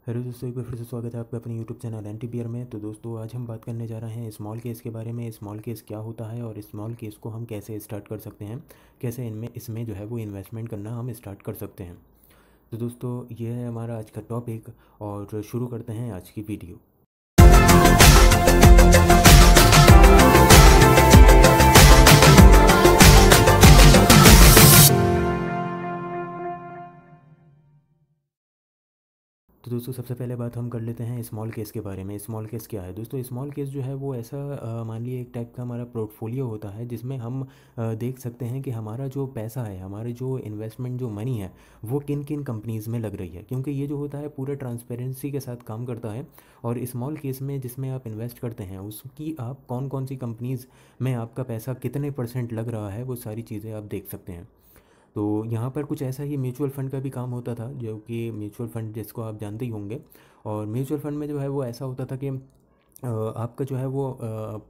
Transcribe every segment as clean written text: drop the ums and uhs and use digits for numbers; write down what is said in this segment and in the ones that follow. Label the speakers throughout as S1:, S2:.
S1: Hello दोस्तों, एक बार फिर से स्वागत है आपका अपने यूट्यूब चैनल एनटीपीआर में। तो दोस्तों आज हम बात करने जा रहे हैं स्मॉल केस के बारे में। स्मॉल केस क्या होता है और स्मॉल केस को हम कैसे स्टार्ट कर सकते हैं, कैसे इसमें जो है वो इन्वेस्टमेंट करना हम स्टार्ट कर सकते हैं। तो दोस्तों ये है हमारा आज का टॉपिक और शुरू करते हैं आज की वीडियो। तो दोस्तों सबसे पहले बात हम कर लेते हैं स्मॉल केस के बारे में। स्मॉल केस क्या है दोस्तों? स्मॉल केस जो है वो ऐसा मान लीजिए एक टाइप का हमारा पोर्टफोलियो होता है जिसमें हम देख सकते हैं कि हमारा जो पैसा है, हमारे जो इन्वेस्टमेंट जो मनी है वो किन किन कंपनीज़ में लग रही है, क्योंकि ये जो होता है पूरा ट्रांसपेरेंसी के साथ काम करता है। और स्मॉल केस में जिसमें आप इन्वेस्ट करते हैं उसकी आप कौन कौन सी कंपनीज़ में आपका पैसा कितने % लग रहा है वो सारी चीज़ें आप देख सकते हैं। तो यहाँ पर कुछ ऐसा ही म्यूचुअल फ़ंड का भी काम होता था, जो कि म्यूचुअल फ़ंड जिसको आप जानते ही होंगे। और म्यूचुअल फ़ंड में जो है वो ऐसा होता था कि आपका जो है वो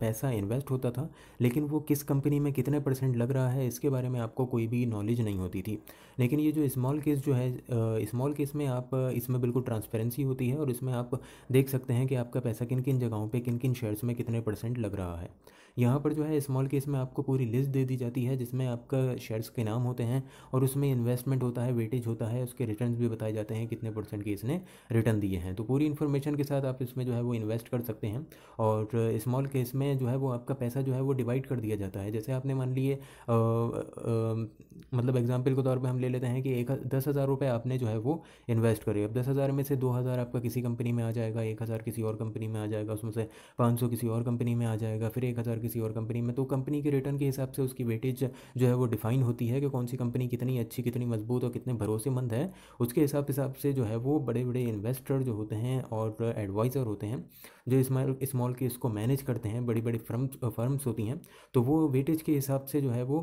S1: पैसा इन्वेस्ट होता था, लेकिन वो किस कंपनी में कितने % लग रहा है इसके बारे में आपको कोई भी नॉलेज नहीं होती थी। लेकिन ये जो स्मॉल केस जो है, स्मॉल केस में आप इसमें बिल्कुल ट्रांसपेरेंसी होती है और इसमें आप देख सकते हैं कि आपका पैसा किन किन जगहों पे किन किन शेयर्स में कितने % लग रहा है। यहाँ पर जो है स्मॉल केस में आपको पूरी लिस्ट दे दी जाती है जिसमें आपका शेयर्स के नाम होते हैं और उसमें इन्वेस्टमेंट होता है, वेटेज होता है, उसके रिटर्न्स भी बताए जाते हैं कितने % के इसने रिटर्न दिए हैं। तो पूरी इन्फॉर्मेशन के साथ आप इसमें जो है वो इन्वेस्ट कर सकते हैं। और स्मॉल केस में जो है वो आपका पैसा जो है वो डिवाइड कर दिया जाता है। जैसे आपने मान लिए मतलब एग्जांपल के तौर पे हम ले लेते हैं कि 10,000 रुपये आपने जो है वो इन्वेस्ट करे। अब 10,000 में से 2,000 आपका किसी कंपनी में आ जाएगा, 1,000 किसी और कंपनी में आ जाएगा, उसमें से 500 किसी और कंपनी में आ जाएगा, फिर 1,000 किसी और कंपनी में। तो कंपनी के रिटर्न के हिसाब से उसकी वेटेज जो है वो डिफाइन होती है कि कौन सी कंपनी कितनी अच्छी, कितनी मजबूत और कितने भरोसेमंद है। उसके हिसाब से जो है वो बड़े बड़े इन्वेस्टर जो होते हैं और एडवाइज़र होते हैं जो स्मॉल केस को मैनेज करते हैं, बड़ी बड़ी फर्म्स होती हैं, तो वो वेटेज के हिसाब से जो है वो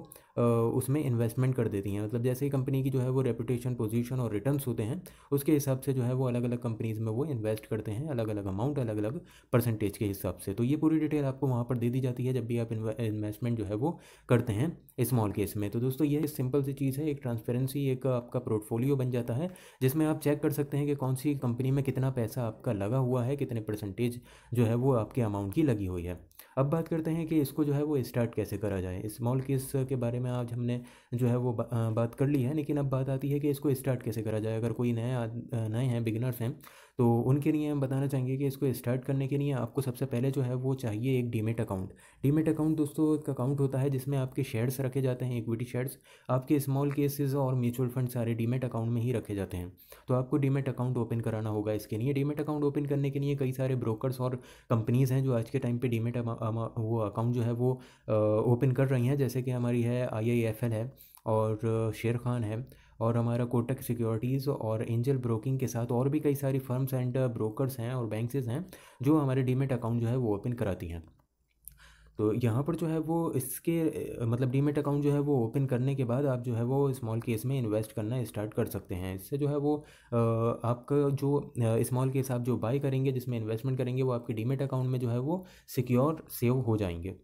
S1: उसमें इन्वेस्टमेंट कर देती हैं। मतलब जैसे ही कंपनी की जो है वो रेपुटेशन, पोजीशन और रिटर्न्स होते हैं उसके हिसाब से जो है वो अलग अलग कंपनीज़ में वो इन्वेस्ट करते हैं, अलग अलग अमाउंट, अलग अलग % के हिसाब से। तो ये पूरी डिटेल आपको वहाँ पर दे दी जाती है जब भी आप इन्वेस्टमेंट जो है वो करते हैं स्मॉल केस में। तो दोस्तों ये सिंपल सी चीज़ है, एक ट्रांसपेरेंसी, एक आपका पोर्टफोलियो बन जाता है जिसमें आप चेक कर सकते हैं कि कौन सी कंपनी में कितना पैसा आपका लगा हुआ है, कितने % जो है वो आपके अमाउंट की लगी हुई है। अब बात करते हैं कि इसको जो है वो स्टार्ट कैसे करा जाए। स्मॉल केस के बारे में आज हमने जो है वो बात कर ली है, लेकिन अब बात आती है कि इसको स्टार्ट कैसे करा जाए। अगर कोई नए हैं, बिगिनर्स हैं, तो उनके लिए हम बताना चाहेंगे कि इसको स्टार्ट करने के लिए आपको सबसे पहले जो है वो चाहिए एक डीमेट अकाउंट। डीमेट अकाउंट दोस्तों एक अकाउंट होता है जिसमें आपके शेयर्स रखे जाते हैं, इक्विटी शेयर्स। आपके स्मॉल केसेस और म्यूचुअल फंड सारे डीमेट अकाउंट में ही रखे जाते हैं। तो आपको डीमेट अकाउंट ओपन कराना होगा। इसके लिए डीमेट अकाउंट ओपन करने के लिए कई सारे ब्रोकर्स और कंपनीज़ हैं जो आज के टाइम पे डीमेट वो अकाउंट जो है वो ओपन कर रही हैं। जैसे कि हमारी है IIFL है और शेर खान है और हमारा कोटक सिक्योरिटीज़ और एंजल ब्रोकिंग के साथ और भी कई सारी फर्म्स एंड ब्रोकर्स हैं और बैंक्स हैं जो हमारे डीमेट अकाउंट जो है वो ओपन कराती हैं। तो यहाँ पर जो है वो इसके मतलब डीमेट अकाउंट जो है वो ओपन करने के बाद आप जो है वो स्मॉल केस में इन्वेस्ट करना स्टार्ट कर सकते हैं। इससे जो है वो आपका जो स्मॉल केस आप जो बाय करेंगे, जिसमें इन्वेस्टमेंट करेंगे, वो आपके डीमेट अकाउंट में जो है वो सिक्योर सेव हो जाएंगे।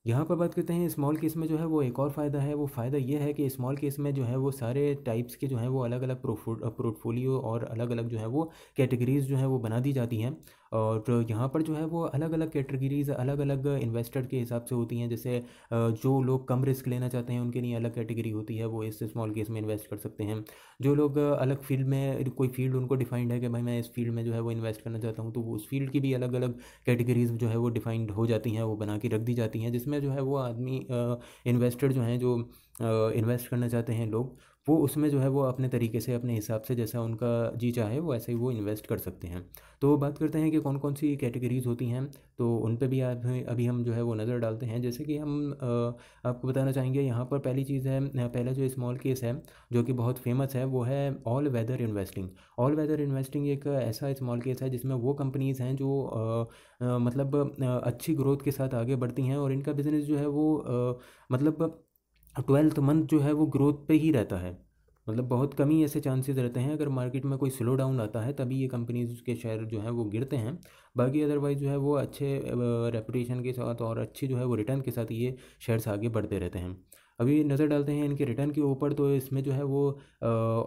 S1: यहाँ पर बात करते हैं स्मॉल केस में जो है वो एक और फ़ायदा है। वो फ़ायदा ये है कि स्मॉल केस में जो है वो सारे टाइप्स के जो हैं वो अलग अलग पोर्टफोलियो और अलग अलग जो है वो कैटेगरीज़ जो है वो बना दी जाती हैं। और यहाँ पर जो है वो अलग अलग कैटेगरीज़ अलग अलग इन्वेस्टर के हिसाब से होती हैं। जैसे जो लोग कम रिस्क लेना चाहते हैं उनके लिए अलग कैटेगरी होती है, वो इस स्मॉल केस में इन्वेस्ट कर सकते हैं। जो लोग अलग फील्ड में, कोई फील्ड उनको डिफाइंड है कि भाई मैं इस फील्ड में जो है वो इन्वेस्ट करना चाहता हूँ, तो वो उस फील्ड की भी अलग अलग कैटेगरीज जो है वो डिफाइंड हो जाती हैं, वो बना के रख दी जाती हैं, जिसमें जो है वो आदमी इन्वेस्टर जो हैं, जो इन्वेस्ट करना चाहते हैं लोग, वो उसमें जो है वो अपने तरीके से, अपने हिसाब से, जैसा उनका जी चाहे वो ऐसे ही वो इन्वेस्ट कर सकते हैं। तो बात करते हैं कि कौन कौन सी कैटेगरीज होती हैं, तो उन पे भी अभी हम जो है वो नज़र डालते हैं। जैसे कि हम आपको बताना चाहेंगे, यहाँ पर पहली चीज़ है, पहला जो स्मॉल केस है जो कि बहुत फेमस है, वो है all weather investing. All weather investing एक ऐसा स्मॉल केस है जिसमें वो कंपनीज़ हैं जो मतलब अच्छी ग्रोथ के साथ आगे बढ़ती हैं और इनका बिज़नेस जो है वो मतलब 12th मंथ जो है वो ग्रोथ पे ही रहता है। मतलब बहुत कम ही ऐसे चांसेस रहते हैं, अगर मार्केट में कोई स्लो डाउन आता है तभी ये कंपनीज के शेयर जो हैं वो गिरते हैं। बाकी अदरवाइज़ जो है वो अच्छे रेपुटेशन के साथ और अच्छी जो है वो रिटर्न के साथ ये शेयर्स आगे बढ़ते रहते हैं। अभी नज़र डालते हैं इनके रिटर्न के ऊपर, तो इसमें जो है वो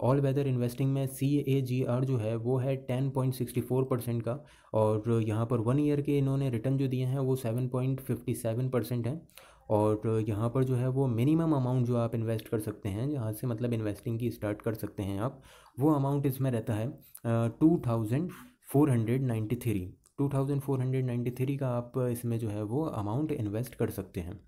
S1: ऑल वेदर इन्वेस्टिंग में CAGR जो है वो है 10.64% का, और यहाँ पर 1 ईयर के इन्होंने रिटर्न जो दिए हैं वो 7.57% है। और यहाँ पर जो है वो मिनिमम अमाउंट जो आप इन्वेस्ट कर सकते हैं, जहाँ से मतलब इन्वेस्टिंग की स्टार्ट कर सकते हैं आप, वो अमाउंट इसमें रहता है 2493। 2493 का आप इसमें जो है वो अमाउंट इन्वेस्ट कर सकते हैं।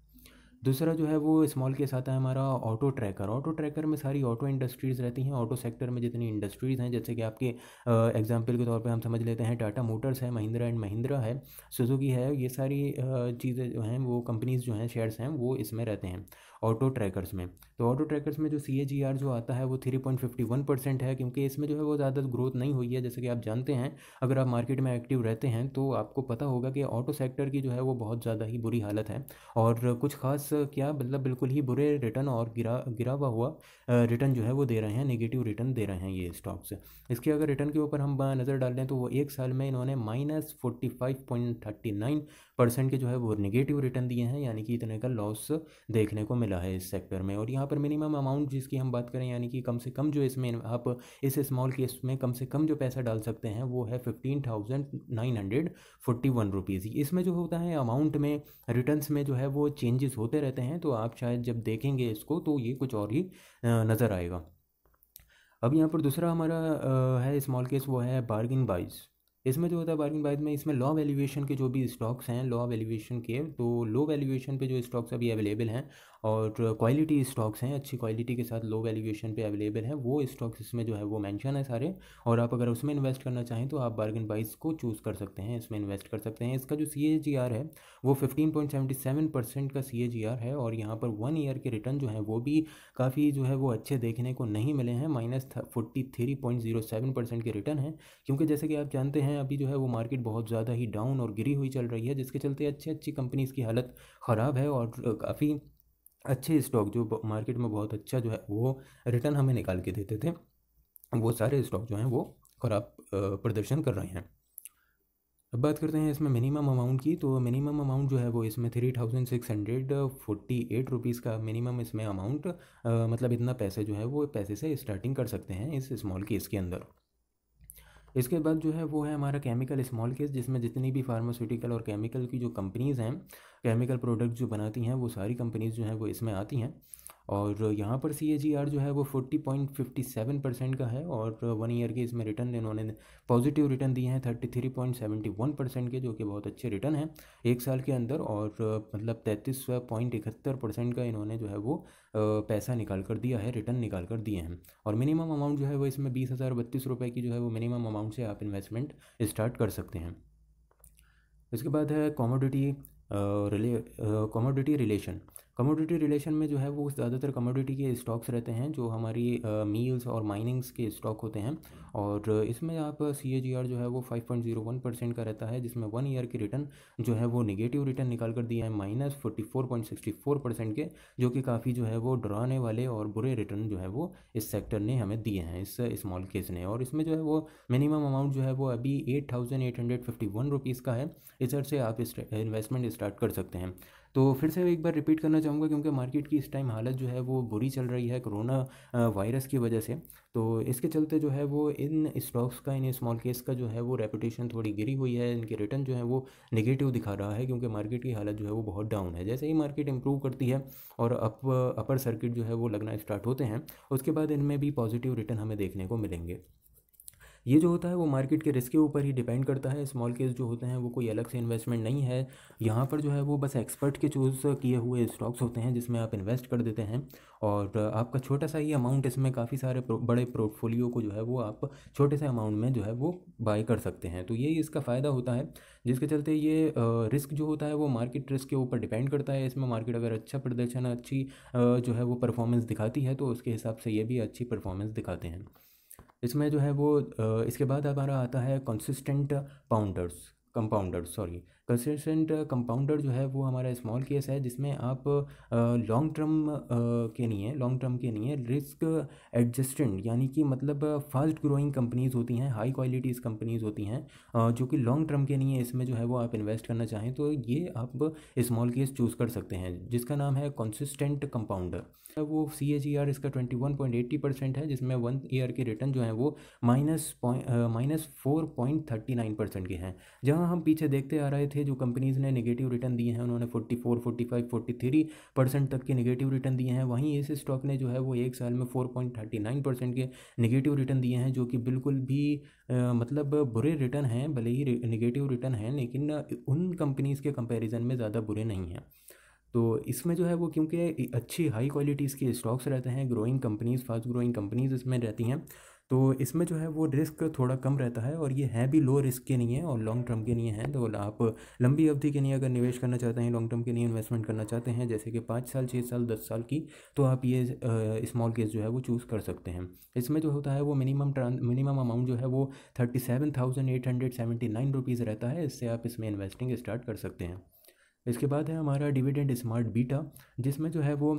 S1: दूसरा जो है वो स्मॉल केस आता है हमारा ऑटो ट्रैकर। ऑटो ट्रैकर में सारी ऑटो इंडस्ट्रीज़ रहती हैं। ऑटो सेक्टर में जितनी इंडस्ट्रीज़ हैं, जैसे कि आपके एग्जांपल के तौर पे हम समझ लेते हैं टाटा मोटर्स है, महिंद्रा एंड महिंद्रा है, सुजुकी है, ये सारी चीज़ें जो हैं वो कंपनीज़ जो हैं, शेयर्स हैं, वो इसमें रहते हैं ऑटो ट्रैकर्स में। तो ऑटो ट्रैकर्स में जो CAGR जो आता है वो 3.51% है, क्योंकि इसमें जो है वो ज़्यादा ग्रोथ नहीं हुई है। जैसे कि आप जानते हैं, अगर आप मार्केट में एक्टिव रहते हैं तो आपको पता होगा कि ऑटो सेक्टर की जो है वो बहुत ज़्यादा ही बुरी हालत है, और कुछ खास क्या मतलब बिल्कुल ही बुरे रिटर्न और गिरा गिरा हुआ रिटर्न जो है वो दे रहे हैं, नेगेटिव रिटर्न दे रहे हैं ये स्टॉक्स। इसके अगर रिटर्न के ऊपर हम नज़र डाल लें तो वो एक साल में इन्होंने -45.39% के जो है वो नेगेटिव रिटर्न दिए हैं, यानी कि इतने का लॉस देखने को मिला है इस सेक्टर में। और यहाँ पर मिनिमम अमाउंट जिसकी हम बात करें, यानी कि कम से कम जो इसमें आप इस स्मॉल केस में कम से कम जो पैसा डाल सकते हैं वो है 15,941 रुपीज़। इसमें जो होता है अमाउंट में, रिटर्न्स में जो है वो चेंजेस होते रहते हैं, तो आप शायद जब देखेंगे इसको तो ये कुछ और ही नज़र आएगा। अब यहाँ पर दूसरा हमारा है स्मॉल केस, वो है बार्गिन बाइज। इसमें जो होता है बार्गिन बाइज में, इसमें लो वैल्यूएशन के जो भी स्टॉक्स हैं, लो वैल्यूएशन के, तो लो वैल्यूएशन पे जो स्टॉक्स अभी अवेलेबल हैं और क्वालिटी स्टॉक्स हैं, अच्छी क्वालिटी के साथ लो वैल्यूएशन पे अवेलेबल हैं, वो स्टॉक्स इसमें जो है वो मेंशन है सारे। और आप अगर उसमें इन्वेस्ट करना चाहें तो आप बार्गिन बाइज को चूज़ कर सकते हैं, इसमें इन्वेस्ट कर सकते हैं। इसका जो CAGR है वो 15.77% का CAGR है, और यहाँ पर 1 ईयर के रिटर्न जो है वो भी काफ़ी जो है वो अच्छे देखने को नहीं मिले हैं, -43.07% के रिटर्न हैं। क्योंकि जैसे कि आप जानते हैं अभी जो है वो मार्केट बहुत ज़्यादा ही डाउन और गिरी हुई चल रही है, जिसके चलते अच्छी अच्छी कंपनीज़ की हालत ख़राब है, और काफ़ी अच्छे स्टॉक जो मार्केट में बहुत अच्छा जो है वो रिटर्न हमें निकाल के देते थे, वो सारे स्टॉक जो हैं वो ख़राब प्रदर्शन कर रहे हैं। अब बात करते हैं इसमें मिनिमम अमाउंट की। तो मिनिमम अमाउंट जो है वो इसमें 3,648 रुपीज़ का मिनिमम इसमें अमाउंट, मतलब इतना पैसे जो है वो पैसे से स्टार्टिंग कर सकते हैं इस स्मॉल केस के अंदर। इसके बाद जो है वो है हमारा केमिकल स्मॉल केस, जिसमें जितनी भी फार्मास्यूटिकल और केमिकल की जो कंपनीज़ हैं, केमिकल प्रोडक्ट जो बनाती हैं, वो सारी कंपनीज़ जो हैं वो इसमें आती हैं। और यहाँ पर CAGR जो है वो 40.57% का है, और 1 ईयर के इसमें रिटर्न इन्होंने पॉजिटिव रिटर्न दिए हैं 33.71% के, जो कि बहुत अच्छे रिटर्न हैं एक साल के अंदर। और मतलब 33.71% का इन्होंने जो है वो पैसा निकाल कर दिया है, रिटर्न निकाल कर दिए हैं। और मिनिमम अमाउंट जो है वो इसमें 20,032 रुपये की जो है वो मिनिमम अमाउंट से आप इन्वेस्टमेंट स्टार्ट कर सकते हैं। इसके बाद है कमोडिटी रिलेशन। कमोडिटी रिलेशन में जो है वो ज़्यादातर कमोडिटी के स्टॉक्स रहते हैं, जो हमारी मील्स और माइनिंग्स के स्टॉक होते हैं। और इसमें आप CAGR जो है वो 5.01% का रहता है, जिसमें 1 ईयर की रिटर्न जो है वो नेगेटिव रिटर्न निकाल कर दिया है -44.64% के, जो कि काफ़ी जो है वो डराने वाले और बुरे रिटर्न जो है वो इस सेक्टर ने हमें दिए हैं, इस स्मॉल केस ने। और इसमें जो है वो मिनिमम अमाउंट जो है वो अभी 8,851 रुपीज़ का है। इस तरह से आप इन्वेस्टमेंट स्टार्ट कर सकते हैं। तो फिर से एक बार रिपीट करना चाहूँगा, क्योंकि मार्केट की इस टाइम हालत जो है वो बुरी चल रही है कोरोना वायरस की वजह से। तो इसके चलते जो है वो इन स्टॉक्स का, इन स्मॉल केस का जो है वो रेपुटेशन थोड़ी गिरी हुई है, इनके रिटर्न जो है वो नेगेटिव दिखा रहा है, क्योंकि मार्केट की हालत जो है वो बहुत डाउन है। जैसे ही मार्केट इंप्रूव करती है और अपर सर्किट जो है वो लगना स्टार्ट होते हैं, उसके बाद इनमें भी पॉजिटिव रिटर्न हमें देखने को मिलेंगे। ये जो होता है वो मार्केट के रिस्क के ऊपर ही डिपेंड करता है। स्मॉल केस जो होते हैं वो कोई अलग से इन्वेस्टमेंट नहीं है, यहाँ पर जो है वो बस एक्सपर्ट के चूज़ किए हुए स्टॉक्स होते हैं, जिसमें आप इन्वेस्ट कर देते हैं, और आपका छोटा सा ही अमाउंट इसमें काफ़ी सारे बड़े पोर्टफोलियो को जो है वो आप छोटे से अमाउंट में जो है वो बाय कर सकते हैं। तो यही इसका फ़ायदा होता है, जिसके चलते ये रिस्क जो होता है वो मार्केट रिस्क के ऊपर डिपेंड करता है। इसमें मार्केट अगर अच्छा प्रदर्शन, अच्छी जो है वो परफॉर्मेंस दिखाती है, तो उसके हिसाब से ये भी अच्छी परफॉर्मेंस दिखाते हैं। इसमें जो है वो इसके बाद हमारा आता है consistent compounders, sorry, consistent compounder जो है वो हमारा स्मॉल केस है, जिसमें आप लॉन्ग टर्म के नहीं है रिस्क एडजस्टेंट, यानी कि मतलब फास्ट ग्रोइंग कंपनीज़ होती हैं, हाई क्वालिटीज़ कंपनीज़ होती हैं जो कि लॉन्ग टर्म के नहीं है, इसमें जो है वो आप इन्वेस्ट करना चाहें तो ये आप स्मॉल केस चूज़ कर सकते हैं, जिसका नाम है कंसिस्टेंट कंपाउंडर। वो CAGR इसका 21.80% है, जिसमें 1 ईयर के रिटर्न जो है वो -4.39% के हैं। जहां हम पीछे देखते आ रहे थे जो कंपनीज़ ने नेगेटिव रिटर्न दिए हैं, उन्होंने 44, 45, 43% तक के नेगेटिव रिटर्न दिए हैं, वहीं इस स्टॉक ने जो है वो एक साल में 4.39% के नेगेटिव रिटर्न दिए हैं, जो कि बिल्कुल भी मतलब बुरे रिटर्न हैं, भले ही नेगेटिव रिटर्न हैं, लेकिन उन कंपनीज़ के कंपैरिजन में ज़्यादा बुरे नहीं हैं। तो इसमें जो है वो क्योंकि अच्छी हाई क्वालिटीज़ के स्टॉक्स रहते हैं, growing companies, fast growing companies इसमें रहती हैं, तो इसमें जो है वो रिस्क थोड़ा कम रहता है, और ये है भी लो रिस्क के नहीं है और लॉन्ग टर्म के नहीं है। तो आप लंबी अवधि के लिए अगर निवेश करना चाहते हैं, लॉन्ग टर्म के लिए इन्वेस्टमेंट करना चाहते हैं, जैसे कि 5 साल, 6 साल, 10 साल की, तो आप ये स्मॉल केस जो है वो चूज़ कर सकते हैं। इसमें जो होता है वो मिनिमम अमाउंट जो है वो 37,879 रुपीज़ रहता है, इससे आप इसमें इन्वेस्टिंग स्टार्ट कर सकते हैं। इसके बाद है हमारा डिविडेंड स्मार्ट बीटा, जिसमें जो है वो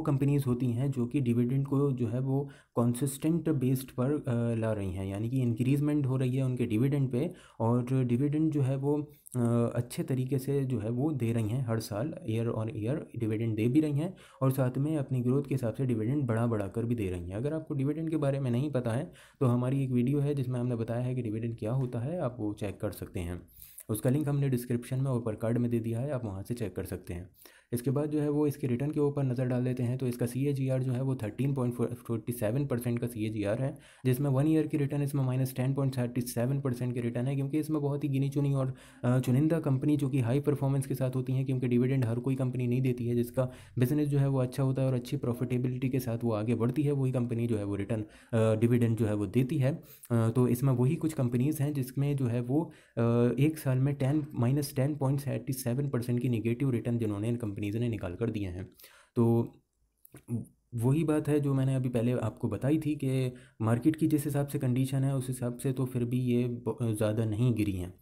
S1: कंपनीज़ होती हैं जो कि डिविडेंड को जो है वो कंसिस्टेंट बेस्ड पर ला रही हैं, यानी कि इंक्रीजमेंट हो रही है उनके डिविडेंड पे, और डिविडेंड जो है वो अच्छे तरीके से जो है वो दे रही हैं, हर साल ईयर ऑन ईयर डिविडेंड दे भी रही हैं, और साथ में अपनी ग्रोथ के हिसाब से डिविडेंड बढ़ा कर भी दे रही हैं। अगर आपको डिविडेंड के बारे में नहीं पता है तो हमारी एक वीडियो है जिसमें हमने बताया है कि डिविडेंड क्या होता है, आप वो चेक कर सकते हैं। उसका लिंक हमने डिस्क्रिप्शन में ऊपर कार्ड में दे दिया है, आप वहाँ से चेक कर सकते हैं। इसके बाद जो है वो इसके रिटर्न के ऊपर नज़र डाल देते हैं, तो इसका CAGR जो है वो 13.47% का CAGR है, जिसमें 1 ईयर की रिटर्न इसमें -10.37% के रिटर्न है, क्योंकि इसमें बहुत ही गिनी चुनी और चुनिंदा कंपनी जो कि हाई परफॉर्मेंस के साथ होती हैं, क्योंकि डिविडेंड हर कोई कंपनी नहीं देती है, जिसका बिजनेस जो है वो अच्छा होता है और अच्छी प्रॉफिटेबिलिटी के साथ वो आगे बढ़ती है, वही कंपनी जो है वो रिटर्न डिविडेंड जो है वो देती है। तो इसमें वही कुछ कंपनीज़ हैं जिसमें जो है वो एक साल में -10.87% की निगेटिव रिटर्न जिन्होंने इन कंपनीज़ ने निकाल कर दिए हैं। तो वही बात है जो मैंने अभी पहले आपको बताई थी कि मार्केट की जिस हिसाब से कंडीशन है उस हिसाब से तो फिर भी ये ज़्यादा नहीं गिरी हैं,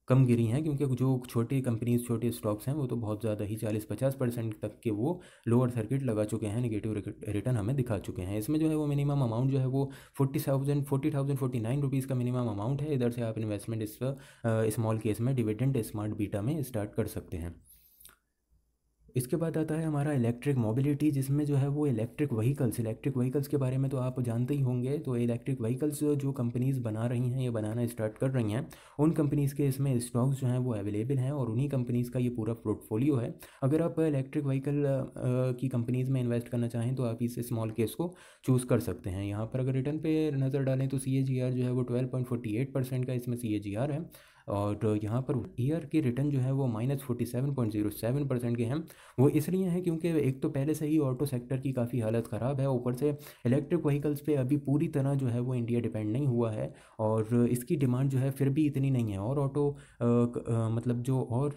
S1: कम गिरी हैं, क्योंकि जो छोटे कंपनीज, छोटे स्टॉक्स हैं, वो तो बहुत ज़्यादा ही 40-50% तक के वो लोअर सर्किट लगा चुके हैं, नेगेटिव रिटर्न हमें दिखा चुके हैं। इसमें जो है वो मिनिमम अमाउंट जो है वो 40,049 रुपीज़ का मिनिमम अमाउंट है। इधर से आप इन्वेस्टमेंट इस स्मॉल केस में डिविडेंड स्मार्ट बीटा में स्टार्ट कर सकते हैं। इसके बाद आता है हमारा इलेक्ट्रिक मोबिलिटी, जिसमें जो है वो इलेक्ट्रिक व्हीकल्स के बारे में तो आप जानते ही होंगे। तो इलेक्ट्रिक व्हीकल्स जो कंपनीज़ बना रही हैं या बनाना स्टार्ट कर रही हैं, उन कंपनीज़ के इसमें स्टॉक्स जो हैं वो अवेलेबल हैं, और उन्हीं कंपनीज़ का ये पूरा पोर्टफोलियो है। अगर आप इलेक्ट्रिक व्हीकल की कंपनीज़ में इन्वेस्ट करना चाहें तो आप इस स्मॉल केस को चूज़ कर सकते हैं। यहाँ पर अगर रिटर्न पे नज़र डालें तो CAGR जो है वो 12.48% का इसमें CAGR है, और यहाँ पर ईयर के रिटर्न जो है वो -47.07% के हैं। वो इसलिए हैं क्योंकि एक तो पहले से ही ऑटो सेक्टर की काफ़ी हालत ख़राब है, ऊपर से इलेक्ट्रिक व्हीकल्स पे अभी पूरी तरह जो है वो इंडिया डिपेंड नहीं हुआ है, और इसकी डिमांड जो है फिर भी इतनी नहीं है। और मतलब जो और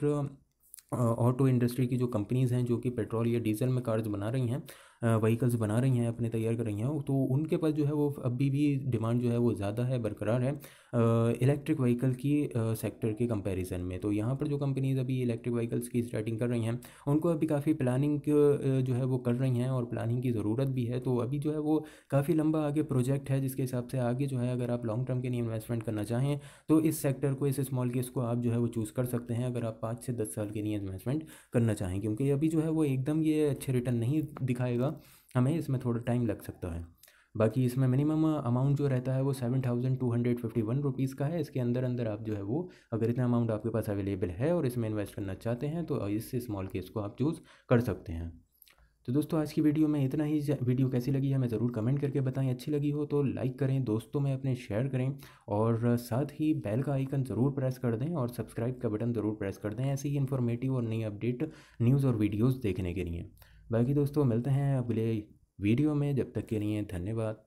S1: ऑटो इंडस्ट्री की जो कंपनीज़ हैं जो कि पेट्रोल या डीजल में कार्स बना रही हैं, व्हीकल्स बना रही हैं, अपने तैयार कर रही हैं, तो उनके पास जो है वो अभी भी डिमांड जो है वो ज़्यादा है, बरकरार है इलेक्ट्रिक व्हीकल की सेक्टर के कंपैरिजन में। तो यहाँ पर जो कंपनीज़ अभी इलेक्ट्रिक व्हीकल्स की स्टार्टिंग कर रही हैं, उनको अभी काफ़ी प्लानिंग जो है वो कर रही हैं, और प्लानिंग की ज़रूरत भी है। तो अभी जो है वो काफ़ी लंबा आगे प्रोजेक्ट है, जिसके हिसाब से आगे जो है अगर आप लॉन्ग टर्म के लिए इन्वेस्टमेंट करना चाहें तो इस सेक्टर को, इस स्मॉल केस को आप जो है वो चूज़ कर सकते हैं, अगर आप 5 से 10 साल के लिए इन्वेस्टमेंट करना चाहें, क्योंकि अभी जो है वो एकदम ये अच्छे रिटर्न नहीं दिखाएगा हमें, इसमें थोड़ा टाइम लग सकता है। बाकी इसमें मिनिमम अमाउंट जो रहता है वो 7,251 रुपीज़ का है। इसके अंदर अंदर आप जो है वो, अगर इतना अमाउंट आपके पास अवेलेबल है और इसमें इन्वेस्ट करना चाहते हैं, तो इस स्मॉल केस को आप चूज़ कर सकते हैं। तो दोस्तों आज की वीडियो में इतना ही। वीडियो कैसी लगी हमें ज़रूर कमेंट करके बताएं। अच्छी लगी हो तो लाइक करें, दोस्तों में अपने शेयर करें, और साथ ही बेल का आइकन ज़रूर प्रेस कर दें, और सब्सक्राइब का बटन ज़रूर प्रेस कर दें, ऐसे ही इन्फॉर्मेटिव और नई अपडेट न्यूज़ और वीडियोज़ देखने के लिए। बाकी दोस्तों मिलते हैं अगले वीडियो में, जब तक के लिए धन्यवाद।